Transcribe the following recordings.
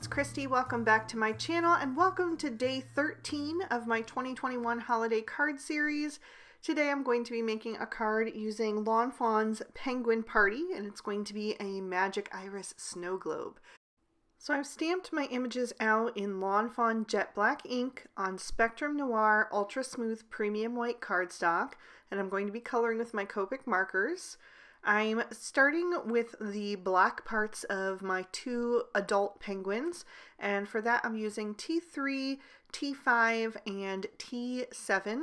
it's Christy. Welcome back to my channel and welcome to day 13 of my 2021 holiday card series. Today I'm going to be making a card using Lawn Fawn's Penguin Party, and it's going to be a Magic Iris snow globe. So I've stamped my images out in Lawn Fawn Jet Black ink on Spectrum Noir Ultra Smooth Premium White cardstock, and I'm going to be coloring with my Copic markers. I'm starting with the black parts of my two adult penguins, and for that I'm using T3, T5, and T7.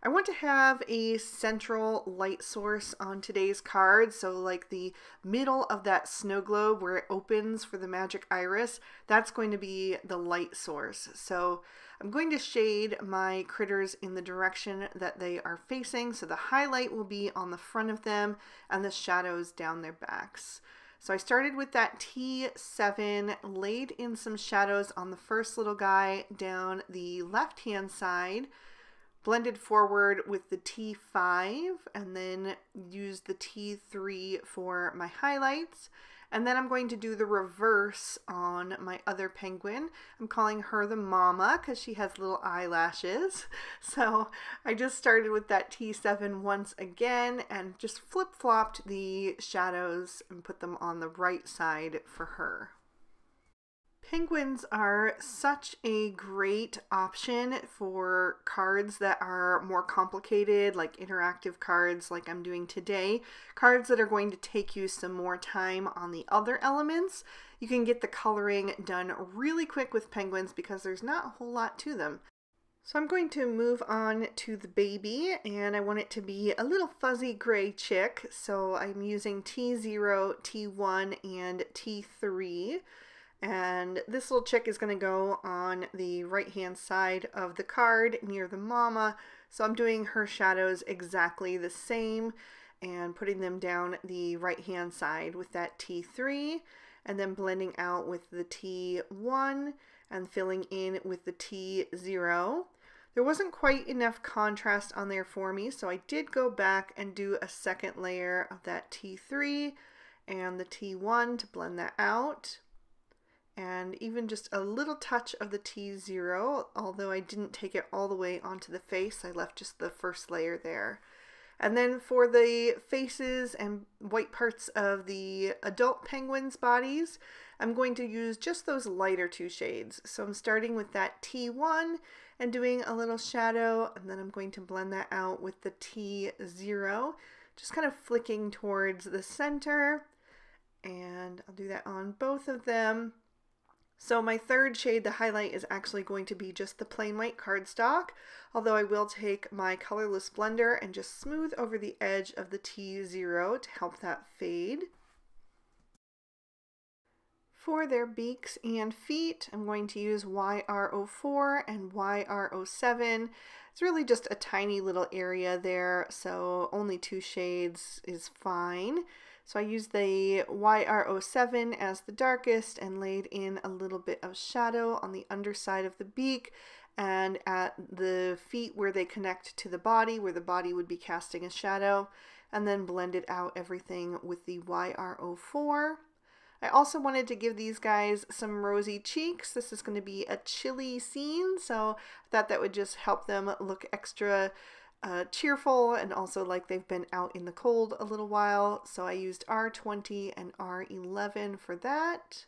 I want to have a central light source on today's card, so like the middle of that snow globe where it opens for the Magic Iris, that's going to be the light source. So I'm going to shade my critters in the direction that they are facing, so the highlight will be on the front of them and the shadows down their backs. So I started with that T7, laid in some shadows on the first little guy down the left hand side, blended forward with the T5, and then used the T3 for my highlights. And then I'm going to do the reverse on my other penguin. I'm calling her the mama because she has little eyelashes. So I just started with that T7 once again and just flip-flopped the shadows and put them on the right side for her. Penguins are such a great option for cards that are more complicated, like interactive cards like I'm doing today. Cards that are going to take you some more time on the other elements. You can get the coloring done really quick with penguins because there's not a whole lot to them. So I'm going to move on to the baby, and I want it to be a little fuzzy gray chick. So I'm using T0, T1, and T3. And this little chick is going to go on the right hand side of the card near the mama. So I'm doing her shadows exactly the same and putting them down the right hand side with that T3, and then blending out with the T1 and filling in with the T0. There wasn't quite enough contrast on there for me, so I did go back and do a second layer of that T3 and the T1 to blend that out. And even just a little touch of the T0, although I didn't take it all the way onto the face. I left just the first layer there. And then for the faces and white parts of the adult penguins' bodies, I'm going to use just those lighter two shades. So I'm starting with that T1 and doing a little shadow, and then I'm going to blend that out with the T0, just kind of flicking towards the center. And I'll do that on both of them. So my third shade, the highlight, is actually going to be just the plain white cardstock, although I will take my colorless blender and just smooth over the edge of the T0 to help that fade. For their beaks and feet, I'm going to use YR04 and YR07. It's really just a tiny little area there, so only two shades is fine. So I used the YR07 as the darkest and laid in a little bit of shadow on the underside of the beak and at the feet where they connect to the body, where the body would be casting a shadow, and then blended out everything with the YR04. I also wanted to give these guys some rosy cheeks. This is going to be a chilly scene, so I thought that would just help them look extra cheerful and also like they've been out in the cold a little while. So I used R20 and R11 for that.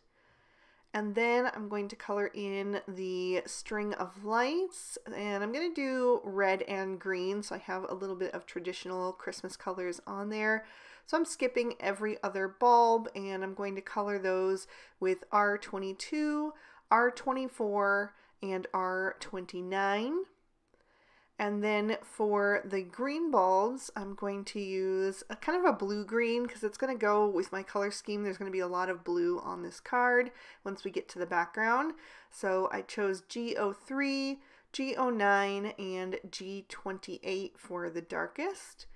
And then I'm going to color in the string of lights, and I'm going to do red and green, so I have a little bit of traditional Christmas colors on there. So I'm skipping every other bulb, and I'm going to color those with R22, R24, and R29. And then for the green bulbs, I'm going to use a kind of a blue-green because it's going to go with my color scheme. There's going to be a lot of blue on this card once we get to the background. So I chose G03, G09, and G28 for the darkest.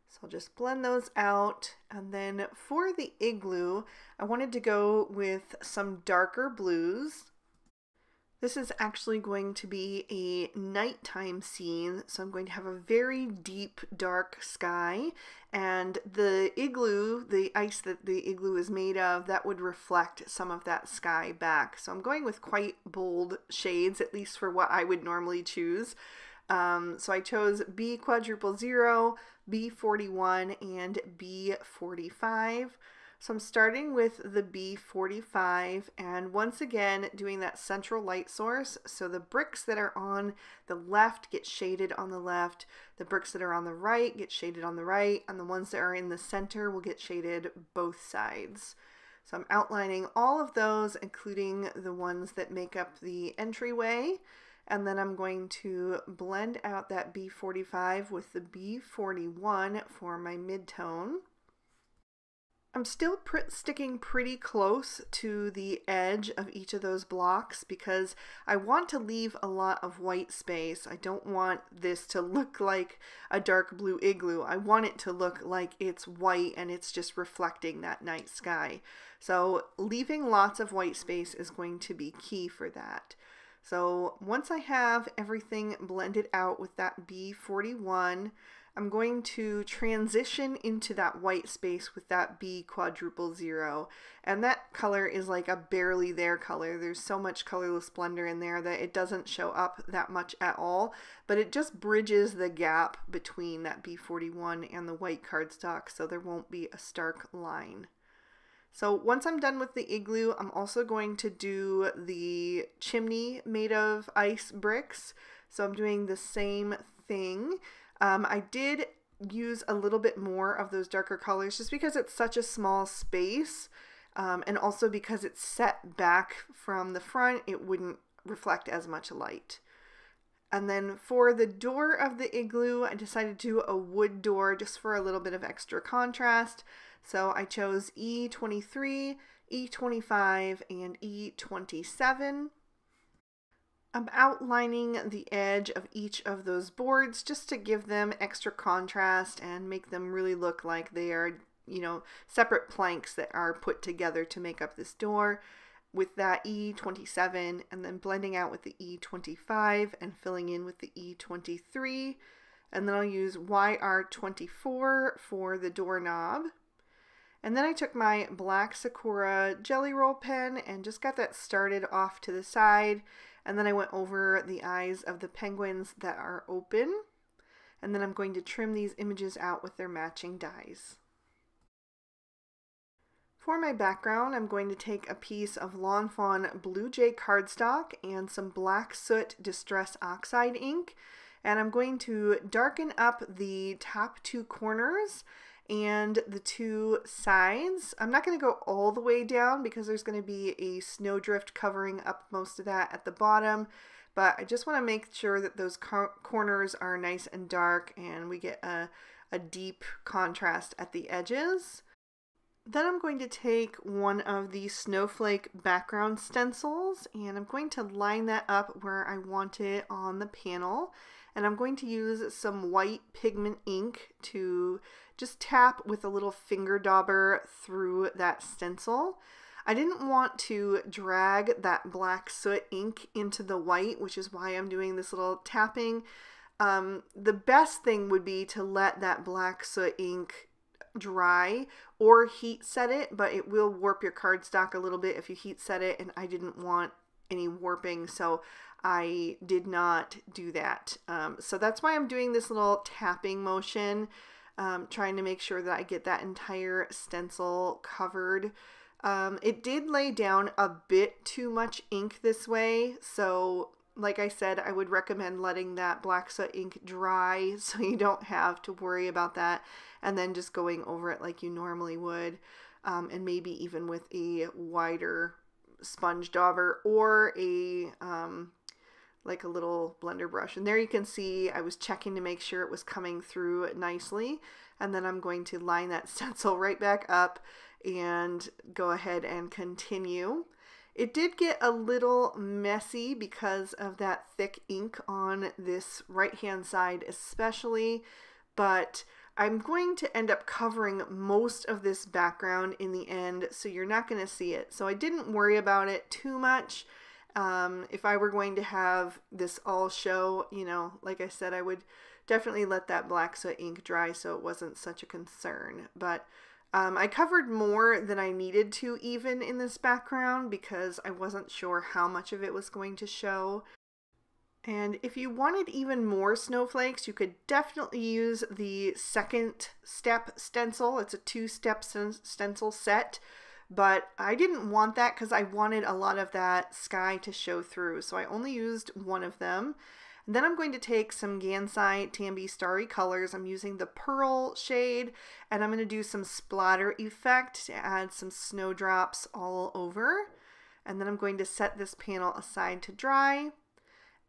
So I'll just blend those out. And then for the igloo, I wanted to go with some darker blues. This is actually going to be a nighttime scene, so I'm going to have a very deep, dark sky, and the igloo, the ice that the igloo is made of, that would reflect some of that sky back. So I'm going with quite bold shades, at least for what I would normally choose. So I chose B00, B41, and B45. So I'm starting with the B45, and once again doing that central light source, so the bricks that are on the left get shaded on the left, the bricks that are on the right get shaded on the right, and the ones that are in the center will get shaded both sides. So I'm outlining all of those, including the ones that make up the entryway, and then I'm going to blend out that B45 with the B41 for my midtone. I'm still sticking pretty close to the edge of each of those blocks because I want to leave a lot of white space. I don't want this to look like a dark blue igloo. I want it to look like it's white and it's just reflecting that night sky. So leaving lots of white space is going to be key for that. So once I have everything blended out with that B41, I'm going to transition into that white space with that B00, and that color is like a barely there color. There's so much colorless blender in there that it doesn't show up that much at all, but it just bridges the gap between that B41 and the white cardstock, so there won't be a stark line. So once I'm done with the igloo, I'm also going to do the chimney made of ice bricks. So I'm doing the same thing. I did use a little bit more of those darker colors just because it's such a small space, and also because it's set back from the front, it wouldn't reflect as much light. And then for the door of the igloo, I decided to do a wood door just for a little bit of extra contrast. So I chose E23, E25, and E27. I'm outlining the edge of each of those boards just to give them extra contrast and make them really look like they are, separate planks that are put together to make up this door with that E27, and then blending out with the E25 and filling in with the E23. And then I'll use YR24 for the doorknob. And then I took my black Sakura Jelly Roll pen and just got that started off to the side. And then I went over the eyes of the penguins that are open. And then I'm going to trim these images out with their matching dies. For my background, I'm going to take a piece of Lawn Fawn Blue Jay cardstock and some Black Soot Distress Oxide ink. And I'm going to darken up the top two corners and the two sides. I'm not going to go all the way down because there's going to be a snowdrift covering up most of that at the bottom, but I just want to make sure that those corners are nice and dark and we get a deep contrast at the edges. Then I'm going to take one of the snowflake background stencils and I'm going to line that up where I want it on the panel. And I'm going to use some white pigment ink to just tap with a little finger dauber through that stencil. I didn't want to drag that black soot ink into the white, which is why I'm doing this little tapping. The best thing would be to let that black soot ink dry or heat set it, but it will warp your cardstock a little bit if you heat set it, and I didn't want any warping, so I did not do that. So that's why I'm doing this little tapping motion, trying to make sure that I get that entire stencil covered. It did lay down a bit too much ink this way, so like I said, I would recommend letting that black soot ink dry so you don't have to worry about that, and then just going over it like you normally would, and maybe even with a wider sponge dauber or a like a little blender brush. And there you can see I was checking to make sure it was coming through nicely, and then I'm going to line that stencil right back up and go ahead and continue. It did get a little messy because of that thick ink on this right hand side especially, but I'm going to end up covering most of this background in the end, so you're not going to see it. So I didn't worry about it too much, If I were going to have this all show, you know, like I said, I would definitely let that black soot ink dry so it wasn't such a concern. But I covered more than I needed to even in this background because I wasn't sure how much of it was going to show. And if you wanted even more snowflakes, you could definitely use the second step stencil. It's a 2-step stencil set, but I didn't want that because I wanted a lot of that sky to show through. So I only used one of them. And then I'm going to take some Gansai Tambi Starry Colors. I'm using the Pearl shade, and I'm going to do some splatter effect to add some snowdrops all over. And then I'm going to set this panel aside to dry.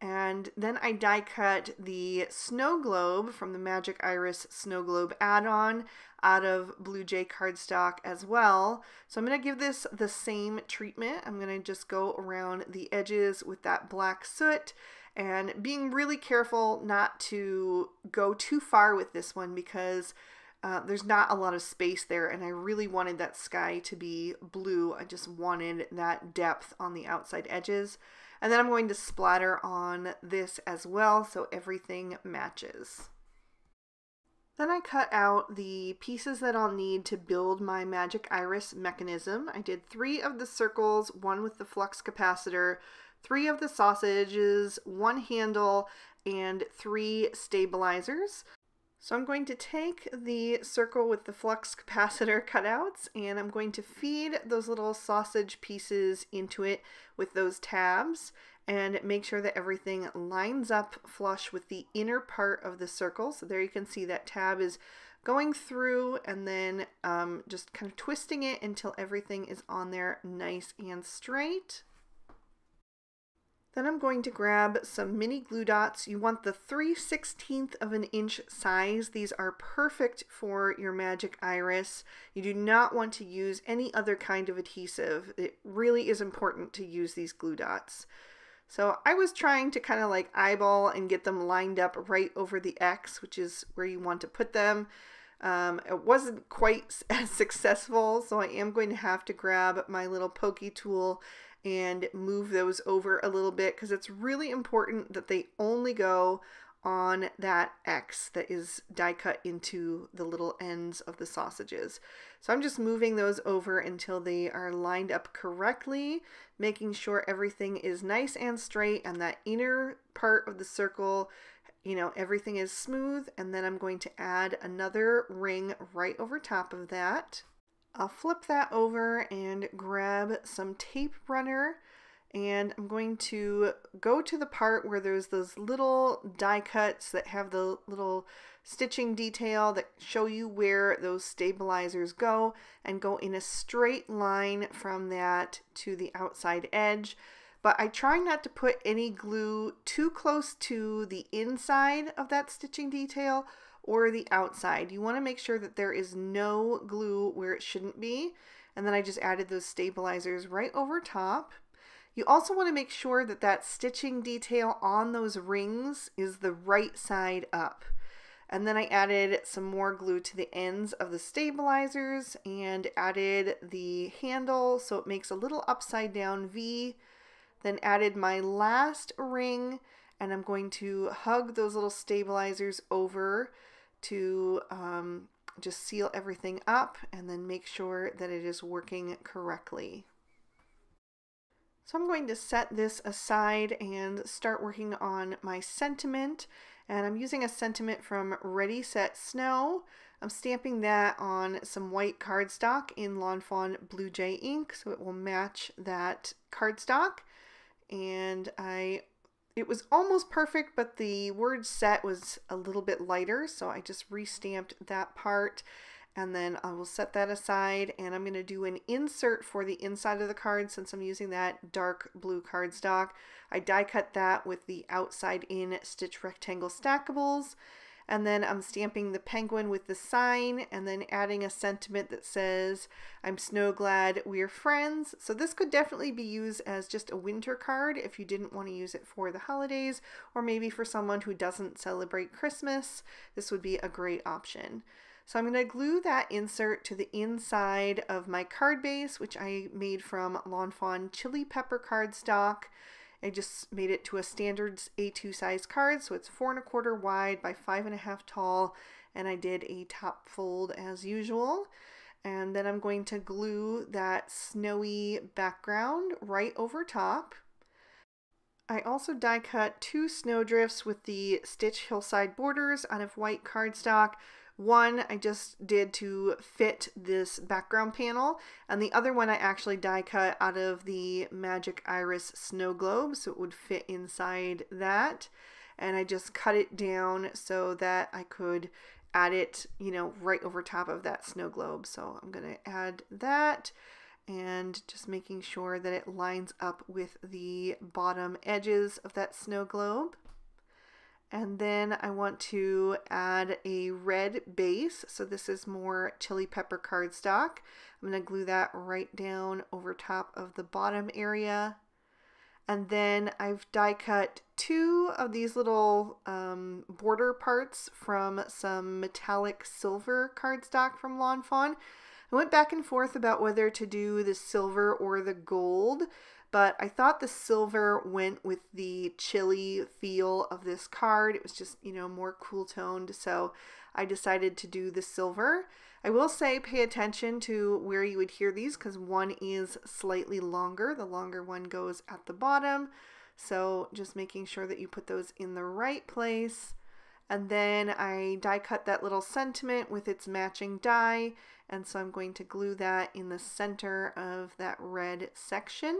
And then I die cut the snow globe from the Magic Iris Snow Globe add-on out of Blue Jay cardstock as well. So I'm going to give this the same treatment. I'm going to just go around the edges with that black soot and being really careful not to go too far with this one because there's not a lot of space there, and I really wanted that sky to be blue. I just wanted that depth on the outside edges. And then I'm going to splatter on this as well so everything matches. Then I cut out the pieces that I'll need to build my Magic Iris mechanism. I did 3 of the circles, 1 with the flux capacitor, 3 of the sausages, 1 handle, and 3 stabilizers. So I'm going to take the circle with the flux capacitor cutouts and I'm going to feed those little sausage pieces into it with those tabs and make sure that everything lines up flush with the inner part of the circle. So there you can see that tab is going through and then just kind of twisting it until everything is on there nice and straight. Then I'm going to grab some mini glue dots. You want the 3/16 of an inch size. These are perfect for your Magic Iris. You do not want to use any other kind of adhesive. It really is important to use these glue dots. So I was trying to kind of like eyeball and get them lined up right over the X, which is where you want to put them. It wasn't quite as successful, so I am going to have to grab my little pokey tool and move those over a little bit because it's really important that they only go on that X that is die cut into the little ends of the sausages. So I'm just moving those over until they are lined up correctly, making sure everything is nice and straight and that inner part of the circle, you know, everything is smooth. And then I'm going to add another ring right over top of that. I'll flip that over and grab some tape runner, and I'm going to go to the part where there's those little die cuts that have the little stitching detail that show you where those stabilizers go, and go in a straight line from that to the outside edge. But I try not to put any glue too close to the inside of that stitching detail or the outside. You want to make sure that there is no glue where it shouldn't be. And then I just added those stabilizers right over top. You also want to make sure that that stitching detail on those rings is the right side up. And then I added some more glue to the ends of the stabilizers and added the handle so it makes a little upside down V. Then added my last ring, and I'm going to hug those little stabilizers over to just seal everything up and then make sure that it is working correctly. So I'm going to set this aside and start working on my sentiment, and I'm using a sentiment from Ready Set Snow. I'm stamping that on some white cardstock in Lawn Fawn Blue Jay ink so it will match that cardstock. And it was almost perfect, but the word set was a little bit lighter, so I just restamped that part, and then I will set that aside, and I'm going to do an insert for the inside of the card since I'm using that dark blue cardstock. I die cut that with the outside in stitch rectangle stackables, and then I'm stamping the penguin with the sign and then adding a sentiment that says, "I'm snow glad we're friends." So this could definitely be used as just a winter card if you didn't want to use it for the holidays, or maybe for someone who doesn't celebrate Christmas. This would be a great option. So I'm going to glue that insert to the inside of my card base, which I made from Lawn Fawn chili pepper cardstock. I just made it to a standard A2 size card, so it's 4 1/4 wide by 5 1/2 tall, and I did a top fold as usual. And then I'm going to glue that snowy background right over top. I also die cut 2 snowdrifts with the Stitch Hillside borders out of white cardstock. One I just did to fit this background panel, and the other one I actually die cut out of the Magic Iris snow globe, so it would fit inside that. And I just cut it down so that I could add it, you know, right over top of that snow globe. So I'm going to add that, and just making sure that it lines up with the bottom edges of that snow globe. And then I want to add a red base. So this is more chili pepper cardstock. I'm going to glue that right down over top of the bottom area. And then I've die cut 2 of these little border parts from some metallic silver cardstock from Lawn Fawn. I went back and forth about whether to do the silver or the gold, but I thought the silver went with the chilly feel of this card. It was just, you know, more cool toned, so I decided to do the silver. I will say pay attention to where you would hear these, because one is slightly longer. The longer one goes at the bottom, so just making sure that you put those in the right place. And then I die cut that little sentiment with its matching die, and so I'm going to glue that in the center of that red section.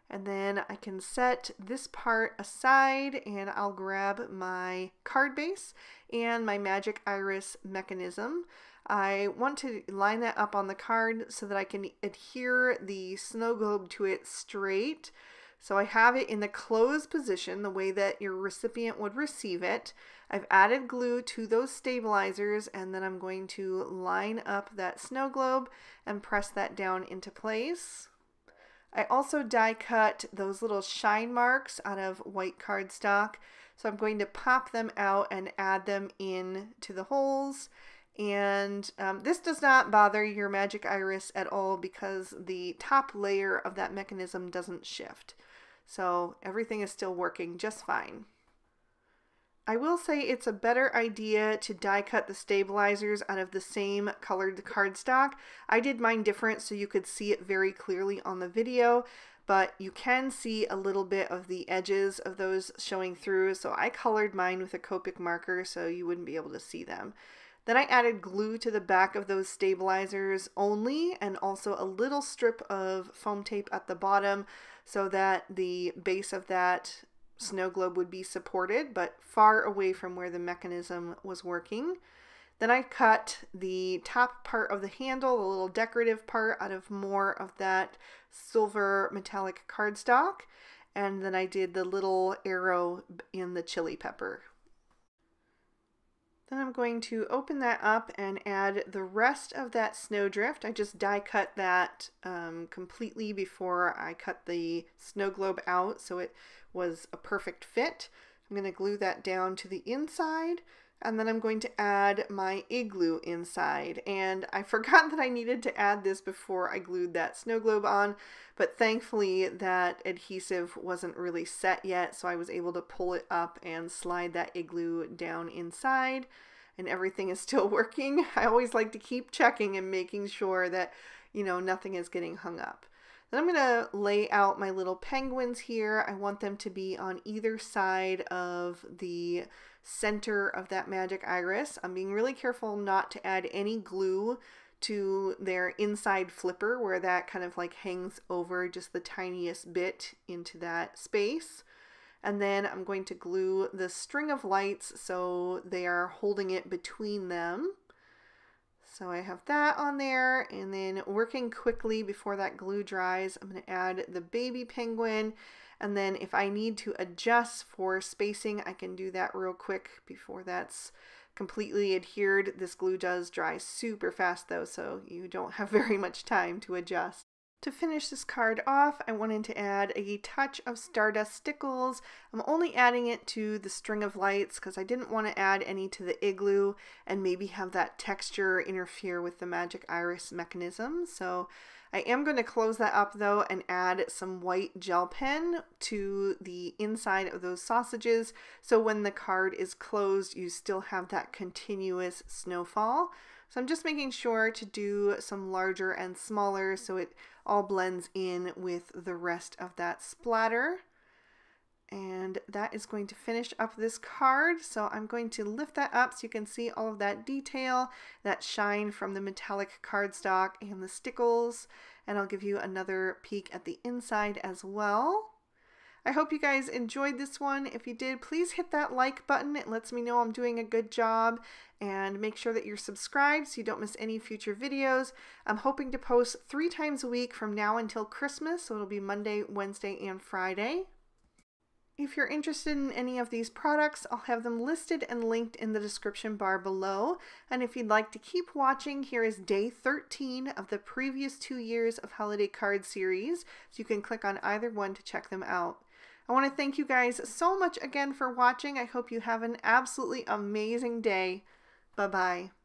And then I can set this part aside, and I'll grab my card base and my Magic Iris mechanism. I want to line that up on the card so that I can adhere the snow globe to it straight. So I have it in the closed position, the way that your recipient would receive it. I've added glue to those stabilizers, and then I'm going to line up that snow globe and press that down into place. I also die cut those little shine marks out of white cardstock, so I'm going to pop them out and add them in to the holes. And this does not bother your Magic Iris at all, because the top layer of that mechanism doesn't shift. So everything is still working just fine. I will say it's a better idea to die cut the stabilizers out of the same colored cardstock. I did mine different so you could see it very clearly on the video, but you can see a little bit of the edges of those showing through, so I colored mine with a Copic marker so you wouldn't be able to see them. Then I added glue to the back of those stabilizers only, and also a little strip of foam tape at the bottom so that the base of that snow globe would be supported, but far away from where the mechanism was working. Then I cut the top part of the handle, the little decorative part, out of more of that silver metallic cardstock, and then I did the little arrow in the chili pepper. Then I'm going to open that up and add the rest of that snowdrift. I just die cut that completely before I cut the snow globe out, so it was a perfect fit. I'm going to glue that down to the inside, and then I'm going to add my igloo inside. And I forgot that I needed to add this before I glued that snow globe on, but thankfully that adhesive wasn't really set yet, so I was able to pull it up and slide that igloo down inside, and everything is still working. I always like to keep checking and making sure that, you know, nothing is getting hung up. Then I'm going to lay out my little penguins here. I want them to be on either side of the center of that Magic Iris. I'm being really careful not to add any glue to their inside flipper, where that kind of like hangs over just the tiniest bit into that space. And then I'm going to glue the string of lights so they are holding it between them. So I have that on there, and then working quickly before that glue dries, I'm going to add the baby penguin, and then if I need to adjust for spacing, I can do that real quick before that's completely adhered. This glue does dry super fast though, so you don't have very much time to adjust. To finish this card off, I wanted to add a touch of Stardust Stickles. I'm only adding it to the string of lights because I didn't want to add any to the igloo and maybe have that texture interfere with the magic iris mechanism. So I am going to close that up though and add some white gel pen to the inside of those sausages, so when the card is closed you still have that continuous snowfall. So I'm just making sure to do some larger and smaller so it all blends in with the rest of that splatter. And that is going to finish up this card. So I'm going to lift that up so you can see all of that detail, that shine from the metallic cardstock and the stickles. And I'll give you another peek at the inside as well. I hope you guys enjoyed this one. If you did, please hit that like button. It lets me know I'm doing a good job. And make sure that you're subscribed so you don't miss any future videos. I'm hoping to post 3 times a week from now until Christmas, so it'll be Monday, Wednesday, and Friday. If you're interested in any of these products, I'll have them listed and linked in the description bar below. And if you'd like to keep watching, here is day 13 of the previous 2 years of holiday card series. So you can click on either one to check them out. I want to thank you guys so much again for watching. I hope you have an absolutely amazing day. Bye-bye.